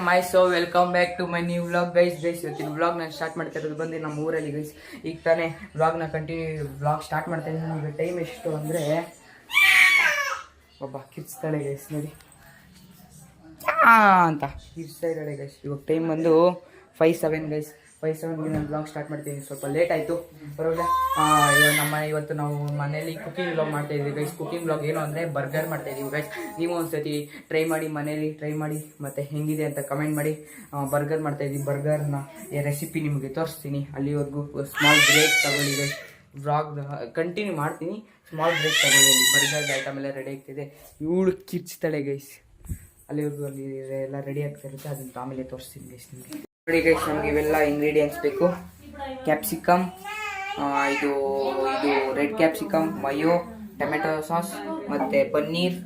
My so welcome back to my new vlog guys. ಇವತ್ತಿನ vlog ನಾನು start ಮಾಡ್ತಾ ಇರೋದು ಬಂದು ನಮ್ಮ ಊರಲ್ಲಿ ಗೈಸ್. ಈಗ ತಾನೇ ವ್ಲಾಗ್ನ ವ್ಲಾಗ್ ಸ್ಟಾರ್ಟ್ ಮಾಡ್ತಾ ಇದ್ದೀನಿ. ಈಗ ಟೈಮ್ ಎಷ್ಟು ಅಂದರೆ ಒಬ್ಬ ಕಿರ್ಚ್ತಾಳೆ ಗೈಸ್ ನೋಡಿ ಅಂತ ಕಿರ್ಚ್ತಾ ಇದ್ದಾಳೆ ಗೈಸ್. ಇವಾಗ ಟೈಮ್ ಬಂದು 5:07 ಗೈಸ್. 5:07ಗೆ ನಾನು ವ್ಲಾಗ್ ಸ್ಟಾರ್ಟ್ ಮಾಡ್ತೀನಿ. ಸ್ವಲ್ಪ ಲೇಟ್ ಆಯಿತು ಬರೋಲ್ಲ. ಇವತ್ತು ನಾವು ಮನೇಲಿ ಕುಕಿಂಗ್ ವ್ಲಾಗ್ ಮಾಡ್ತಾಯಿದ್ವಿ ಗೈಸ್. ಕುಕಿಂಗ್ ವ್ಲಾಗ್ ಏನು ಅಂದರೆ ಬರ್ಗರ್ ಮಾಡ್ತಾಯಿದ್ದೀವಿ ಗೈಸ್. ನೀವು ಒಂದ್ಸತಿ ಟ್ರೈ ಮಾಡಿ, ಮನೇಲಿ ಟ್ರೈ ಮಾಡಿ, ಮತ್ತು ಹೆಂಗಿದೆ ಅಂತ ಕಮೆಂಟ್ ಮಾಡಿ. ಬರ್ಗರ್ ಮಾಡ್ತಾಯಿದ್ದೀವಿ. ಬರ್ಗರ್ನ ರೆಸಿಪಿ ನಿಮಗೆ ತೋರಿಸ್ತೀನಿ. ಅಲ್ಲಿವರೆಗೂ ಸ್ಮಾಲ್ ಬ್ರೇಕ್ ತಗೊಳ್ಳಿ ಗೈಸ್. ವ್ಲಾಗ್ ಕಂಟಿನ್ಯೂ ಮಾಡ್ತೀನಿ, ಸ್ಮಾಲ್ ಬ್ರೇಕ್ ತಗೊಳ್ಳಿ. ಬರ್ಗರ್ ಐಟಮ್ ಎಲ್ಲ ರೆಡಿ ಆಗ್ತಿದೆ. ಇವಳು ಕಿರ್ಚ್ತಾಳೆ ಗೈಸ್. ಅಲ್ಲಿವರೆಗೂ ಅಲ್ಲಿ ಎಲ್ಲ ರೆಡಿ ಆಗ್ತಾ ಇರುತ್ತೆ, ಅದನ್ನು ಆಮೇಲೆ ತೋರಿಸ್ತೀನಿ ಗೈಸ್ ನಿಮಗೆ. ನೋಡಿ ಗೈಸ್, ನಮಗೆ ಇವೆಲ್ಲ ಇಂಗ್ರೀಡಿಯೆಂಟ್ಸ್ ಬೇಕು. ಕ್ಯಾಪ್ಸಿಕಮ್, ಇದು ರೆಡ್ ಕ್ಯಾಪ್ಸಿಕಮ್, ಮಯೋ, ಟೊಮೆಟೊ ಸಾಸ್, ಮತ್ತು ಪನ್ನೀರ್,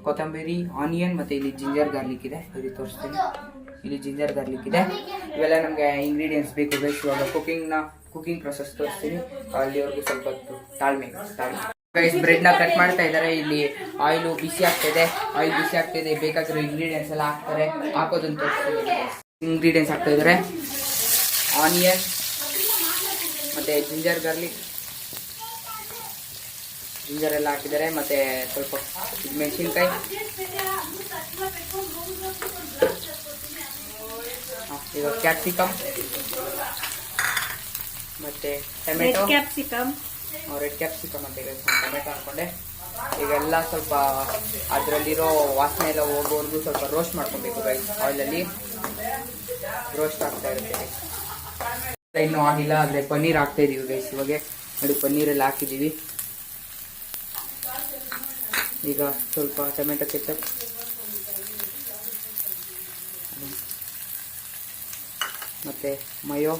ಕೊತ್ತಂಬರಿ, ಆನಿಯನ್, ಮತ್ತು ಇಲ್ಲಿ ಜಿಂಜರ್ ಗಾರ್ಲಿಕ್ ಇದೆ. ಇಲ್ಲಿ ತೋರಿಸ್ತೀನಿ, ಇಲ್ಲಿ ಜಿಂಜರ್ ಗಾರ್ಲಿಕ್ ಇದೆ. ಇವೆಲ್ಲ ನಮಗೆ ಇಂಗ್ರೀಡಿಯೆಂಟ್ಸ್ ಬೇಕು ಗೈಸ್. ಇವಾಗ ಕುಕಿಂಗ್ ಪ್ರೊಸೆಸ್ ತೋರಿಸ್ತೀನಿ. ಅಲ್ಲಿವರೆಗೂ ಸ್ವಲ್ಪ ತಾಳ್ಮೆ ಗೈಸ್. ಬ್ರೆಡ್ನ ಕಟ್ ಮಾಡ್ತಾ ಇದ್ದಾರೆ. ಇಲ್ಲಿ ಆಯಿಲು ಬಿಸಿ ಆಗ್ತಾಯಿದೆ. ಬೇಕಾಗಿರೋ ಇಂಗ್ರೀಡಿಯೆಂಟ್ಸ್ ಎಲ್ಲ ಹಾಕೋದನ್ನು ತೋರಿಸ್ತೀನಿ. ಇಂಗ್ರೀಡಿಯೆಂಟ್ಸ್ ಹಾಕ್ತಾ ಇದ್ದಾರೆ. ಆನಿಯನ್ ಮತ್ತು ಜಿಂಜರ್ ಎಲ್ಲ ಹಾಕಿದ್ದಾರೆ. ಮತ್ತು ಸ್ವಲ್ಪ ಮೆಣಸಿನ್ಕಾಯಿ, ಈಗ ಕ್ಯಾಪ್ಸಿಕಮ್ ಮತ್ತು ಟೊಮೆಟೊ, ರೆಡ್ ಕ್ಯಾಪ್ಸಿಕಮ್ ಅಂತ ಇದೆ. ಟೊಮೆಟೊ ಹಾಕ್ಕೊಂಡೆ. ಈಗೆಲ್ಲ ಸ್ವಲ್ಪ ಅದರಲ್ಲಿರೋ ವಾಸನೆ ಎಲ್ಲ ಹೋಗೋವರೆಗೂ ಸ್ವಲ್ಪ ರೋಸ್ಟ್ ಮಾಡ್ಕೊಬೇಕು ಗೈಸ್. ಆಯಿಲಲ್ಲಿ ರೋಸ್ಟ್ ಆಗ್ತಾ ಇರುತ್ತೆ. ಇನ್ನೂ ಆಗಿಲ್ಲ, ಆದರೆ ಪನ್ನೀರ್ ಹಾಕ್ತಾ ಇದೀವಿ ಗೈಸ್. ಇವಾಗ ನೋಡಿ ಪನ್ನೀರೆಲ್ಲ ಹಾಕಿದ್ದೀವಿ. ಈಗ ಸ್ವಲ್ಪ ಟೊಮೆಟೊ ಕೆಚಪ್, ಮತ್ತು ಮಯೋ,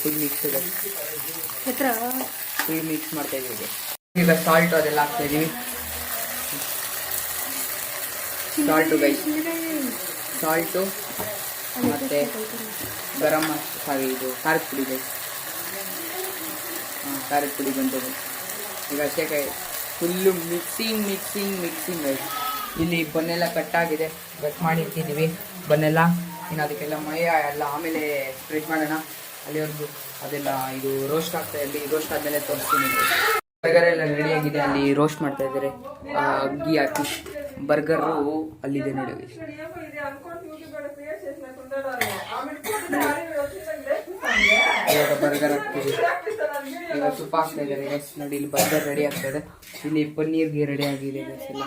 ಫುಲ್ ಮಿಕ್ಸ್ ಇದೆ. ಫುಲ್ ಮಿಕ್ಸ್ ಮಾಡ್ತಾ ಇದೀವಿ. ಈಗ ಸಾಲ್ಟು ಅದೆಲ್ಲ ಹಾಕ್ತಾ ಇದೀವಿ. ಸಾಲ್ಟು ಗೈಸ್, ಸಾಲ್ಟು ಮತ್ತು ಗರಂ ಮಸಾಲ, ಇದು ಖಾರದ ಪುಡಿ ಗೈಸ್. ಖಾರದ ಪುಡಿ ಬಂದಿದೆ. ಈಗ ಹಸಿಕಾಯಿ ಫುಲ್ಲು ಮಿಕ್ಸಿಂಗ್ ಗೈಸ್. ಇಲ್ಲಿ ಬನ್ನೆಲ್ಲ ಕಟ್ಟಾಗಿದೆ, ಕಟ್ ಮಾಡಿ ಇಟ್ಟಿದ್ದೀವಿ ಬನ್ನೆಲ್ಲ. ಇನ್ನು ಅದಕ್ಕೆಲ್ಲ ಮಯ ಎಲ್ಲ ಆಮೇಲೆ ಸ್ಪ್ರೆಡ್ ಮಾಡೋಣ. ಅಲ್ಲಿವರೆಗೂ ಅದೆಲ್ಲ ಇದು ರೋಸ್ಟ್ ಆಗ್ತಾ ಇದೆ. ರೋಸ್ಟ್ ಆದಮೇಲೆ ತೋರಿಸ್ತೀನಿ. ಬರ್ಗರ್ ಎಲ್ಲ ರೆಡಿಯಾಗಿದೆ. ಅಲ್ಲಿ ರೋಸ್ಟ್ ಮಾಡ್ತಾ ಇದ್ದಾರೆ ಅಗ್ಗಿ ಹಾಕಿ. ಬರ್ಗರು ಅಲ್ಲಿದೆ ನೋಡಿ. ಇವಾಗ ಬರ್ಗರ್ ಹಾಕ್ತೀವಿ. ಈಗ ತುಪ್ಪ ಹಾಕ್ತಾ ಇದ್ದಾರೆ ಗೈಸ್. ನೋಡಿ ಇಲ್ಲಿ ಬರ್ಗರ್ ರೆಡಿ ಆಗ್ತಾ ಇದೆ. ಇಲ್ಲಿ ಪನ್ನೀರ್ಗೆ ರೆಡಿ ಆಗಿದೆ ಗೈಸ್. ಎಲ್ಲ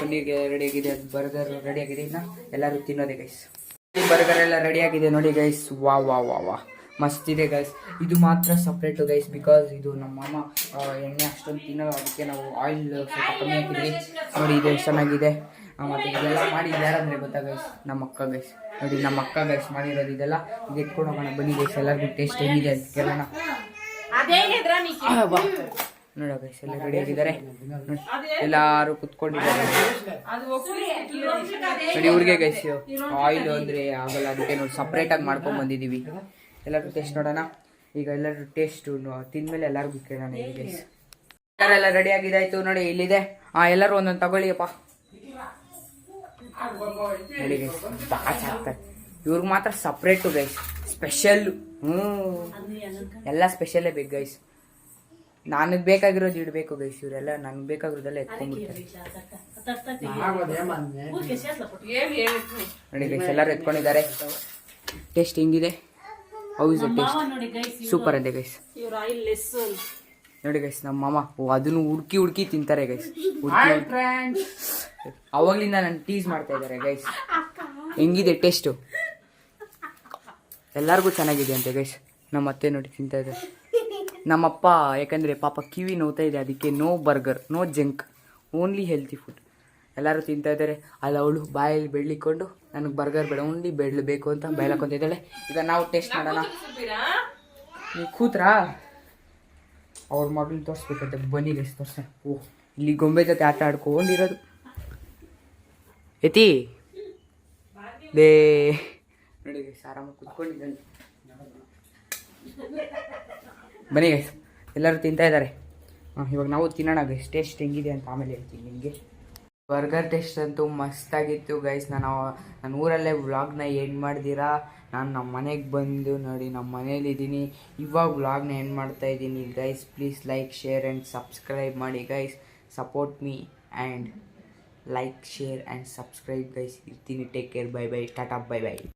ಪನ್ನೀರ್ಗೆ ರೆಡಿ ಆಗಿದೆ, ಅದು ಬರ್ಗರ್ ರೆಡಿ ಆಗಿದೆ. ಇನ್ನು ಎಲ್ಲರೂ ತಿನ್ನೋದೆ ಗೈಸ್. ಈ ಬರ್ಗರ್ ಎಲ್ಲ ರೆಡಿ ಆಗಿದೆ ನೋಡಿ ಗೈಸ್. ವಾ ಮಸ್ತ್ ಇದೆ ಗೈಸ್. ಇದು ಮಾತ್ರ ಸಪ್ರೇಟು ಗೈಸ್, ಬಿಕಾಸ್ ಇದು ನಮ್ಮ ಮಾಮ ಎಣ್ಣೆ ಅಷ್ಟೊಂದು ತಿನ್ನೋ, ಅದಕ್ಕೆ ನಾವು ಆಯಿಲ್ ಸ್ವಲ್ಪ ಕಮ್ಮಿ ಹಾಕಿದ್ವಿ. ನೋಡಿ ಇದು ಚೆನ್ನಾಗಿದೆ. ಮತ್ತು ಇದೆಲ್ಲ ಮಾಡಿದ್ದು ಯಾರಂದರೆ ಗೊತ್ತಾ ಗೈಸ್? ನಮ್ಮ ಅಕ್ಕ ಗೈಸ್. ನೋಡಿ ನಮ್ಮ ಅಕ್ಕ ಗೈಸ್ ಮಾಡಿರೋದು ಇದೆಲ್ಲ. ಈಗ ಇಟ್ಕೊಂಡು ಹೋಗೋಣ ಬನ್ನಿ ಗೈಸ್. ಎಲ್ಲರಿಗೂ ಟೇಸ್ಟ್ ಹೆಂಗಿದೆ ಅಂತ ಕೇಳೋಣ. ನೋಡ ಗೈಸ್, ಎಲ್ಲ ರೆಡಿ ಆಗಿದ್ದಾರೆ. ಎಲ್ಲರೂ ಕುತ್ಕೊಂಡಿದ್ದಾರೆ ನೋಡಿ. ಇವ್ರಿಗೆ ಗೈಸ್ ಆಯಿಲ್ ಅಂದರೆ ಆಗಲ್ಲ, ಅದಕ್ಕೆ ನೋಡಿ ಸಪ್ರೇಟಾಗಿ ಮಾಡ್ಕೊಂಡು ಬಂದಿದ್ದೀವಿ. ಎಲ್ಲರೂ ಟೇಸ್ಟ್ ನೋಡೋಣ. ಈಗ ಎಲ್ಲರೂ ಟೇಸ್ಟು ತಿಂದಮೇಲೆ ಎಲ್ಲರಿಗೂ ಕೇಳೋಣ. ಈಗ ಗೈಸ್ ಎಲ್ಲ ರೆಡಿ ಆಗಿದ್ದಾಯ್ತು ನೋಡಿ. ಇಲ್ಲಿದೆ. ಎಲ್ಲರೂ ಒಂದೊಂದು ತಗೊಳ್ಳಿಯಪ್ಪ ನೋಡಿ ಗೈಸ್. ಬಾಚ್ ಆಗ್ತಾರೆ. ಇವ್ರಿಗೆ ಮಾತ್ರ ಸಪ್ರೇಟು ಗೈಸ್, ಸ್ಪೆಷಲ್ಲು. ಎಲ್ಲ ಸ್ಪೆಷಲ್ಲೇ ಬೇಕು ಗೈಸ್. ನನಗೆ ಬೇಕಾಗಿರೋದು ಇಡಬೇಕು ಗೈಸ್. ಇವರೆಲ್ಲ ನನಗೆ ಬೇಕಾಗಿರೋದೆಲ್ಲ ಎತ್ಕೊಂಡ್ಬಿಡ್ತಾರೆ ನೋಡಿ ಗೈಸ್. ಎಲ್ಲರೂ ಎತ್ಕೊಂಡಿದ್ದಾರೆ. ಟೇಸ್ಟ್ ಹೆಂಗಿದೆ? ಹೌಸ್ ಟೇಸ್ಟ್ ಸೂಪರ್ ಅಂದೆ ಗೈಸ್. ನೋಡಿ ಗೈಸ್, ನಮ್ಮ ಮಾಮ ಅದನ್ನು ಹುಡುಕಿ ತಿಂತಾರೆ ಗೈಸ್. ಅವಾಗ್ಲಿಂದ ನಾನು ಟೀಸ್ ಮಾಡ್ತಾ ಇದ್ದಾರೆ ಗೈಸ್. ಹೆಂಗಿದೆ ಟೇಸ್ಟು? ಎಲ್ಲರಿಗೂ ಚೆನ್ನಾಗಿದೆ ಅಂತೆ ಗೈಸ್. ನಮ್ಮ ಅತ್ತೆ ನೋಡಿ ತಿಂತಾ ಇದ್ದಾರೆ. ನಮ್ಮಪ್ಪ ಯಾಕಂದರೆ ಪಾಪ ಕಿವಿ ನೋವ್ತಾ ಇದೆ, ಅದಕ್ಕೆ no burger, no junk, only healthy food. ಎಲ್ಲರೂ ತಿಂತಾ ಇದ್ದಾರೆ. ಅಲ್ಲಿ ಅವಳು ಬಾಯಲ್ಲಿ ಬೆಳ್ಳಿಕೊಂಡು ನನಗೆ ಬರ್ಗರ್ ಬೇಡ, ಓನ್ಲಿ ಬೆಳ್ಳು ಬೇಕು ಅಂತ ಬಯಲಾಕೊಂತ ಇದ್ದಾಳೆ. ಈಗ ನಾವು ಟೇಸ್ಟ್ ಮಾಡೋಣ. ನೀವು ಕೂತ್ರಾ? ಅವ್ರ ಮಗಳನ್ನ ತೋರಿಸ್ಬೇಕಂತೆ. ಬನ್ನಿ ಗೈಸ್ ತೋರ್ಸ. ಇಲ್ಲಿ ಗೊಂಬೆ ಜೊತೆ ಆಟ ಆಡ್ಕೊಂಡಿರೋದು. ಎತಿ ಲೇ ನೋಡಿ ಗೈಸ್, ಆರಾಮಾಗಿ ಕುತ್ಕೊಂಡಿದ್ದಾನೆ. ಬನ್ನಿ ಗೈಸ್ ಎಲ್ಲರೂ ತಿಂತಾ ಇದ್ದಾರೆ. ಇವಾಗ ನಾವು ತಿನ್ನೋಣ ಗೈಸ್. ಟೇಸ್ಟ್ ಹೆಂಗಿದೆ ಅಂತ ಆಮೇಲೆ ಹೇಳ್ತೀನಿ ನಿಮಗೆ. ಬರ್ಗರ್ ಟೇಸ್ಟ್ ಅಂತೂ ಮಸ್ತಾಗಿತ್ತು ಗೈಸ್. ನನ್ನ ಊರಲ್ಲೇ ವ್ಲಾಗ್ನ ಎಂಡ್ ಮಾಡ್ದಿರಾ ನಾನು ನಮ್ಮ ಮನೆಗೆ ಬಂದು ನೋಡಿ ನಮ್ಮ ಮನೇಲಿದ್ದೀನಿ. ಇವಾಗ ವ್ಲಾಗ್ನ ಎಂಡ್ ಮಾಡ್ತಾಯಿದ್ದೀನಿ guys. Please like, share and subscribe ಮಾಡಿ guys. Support me and like, share and subscribe guys. ಇರ್ತೀನಿ. Take care. Bye bye. Tata. Bye by.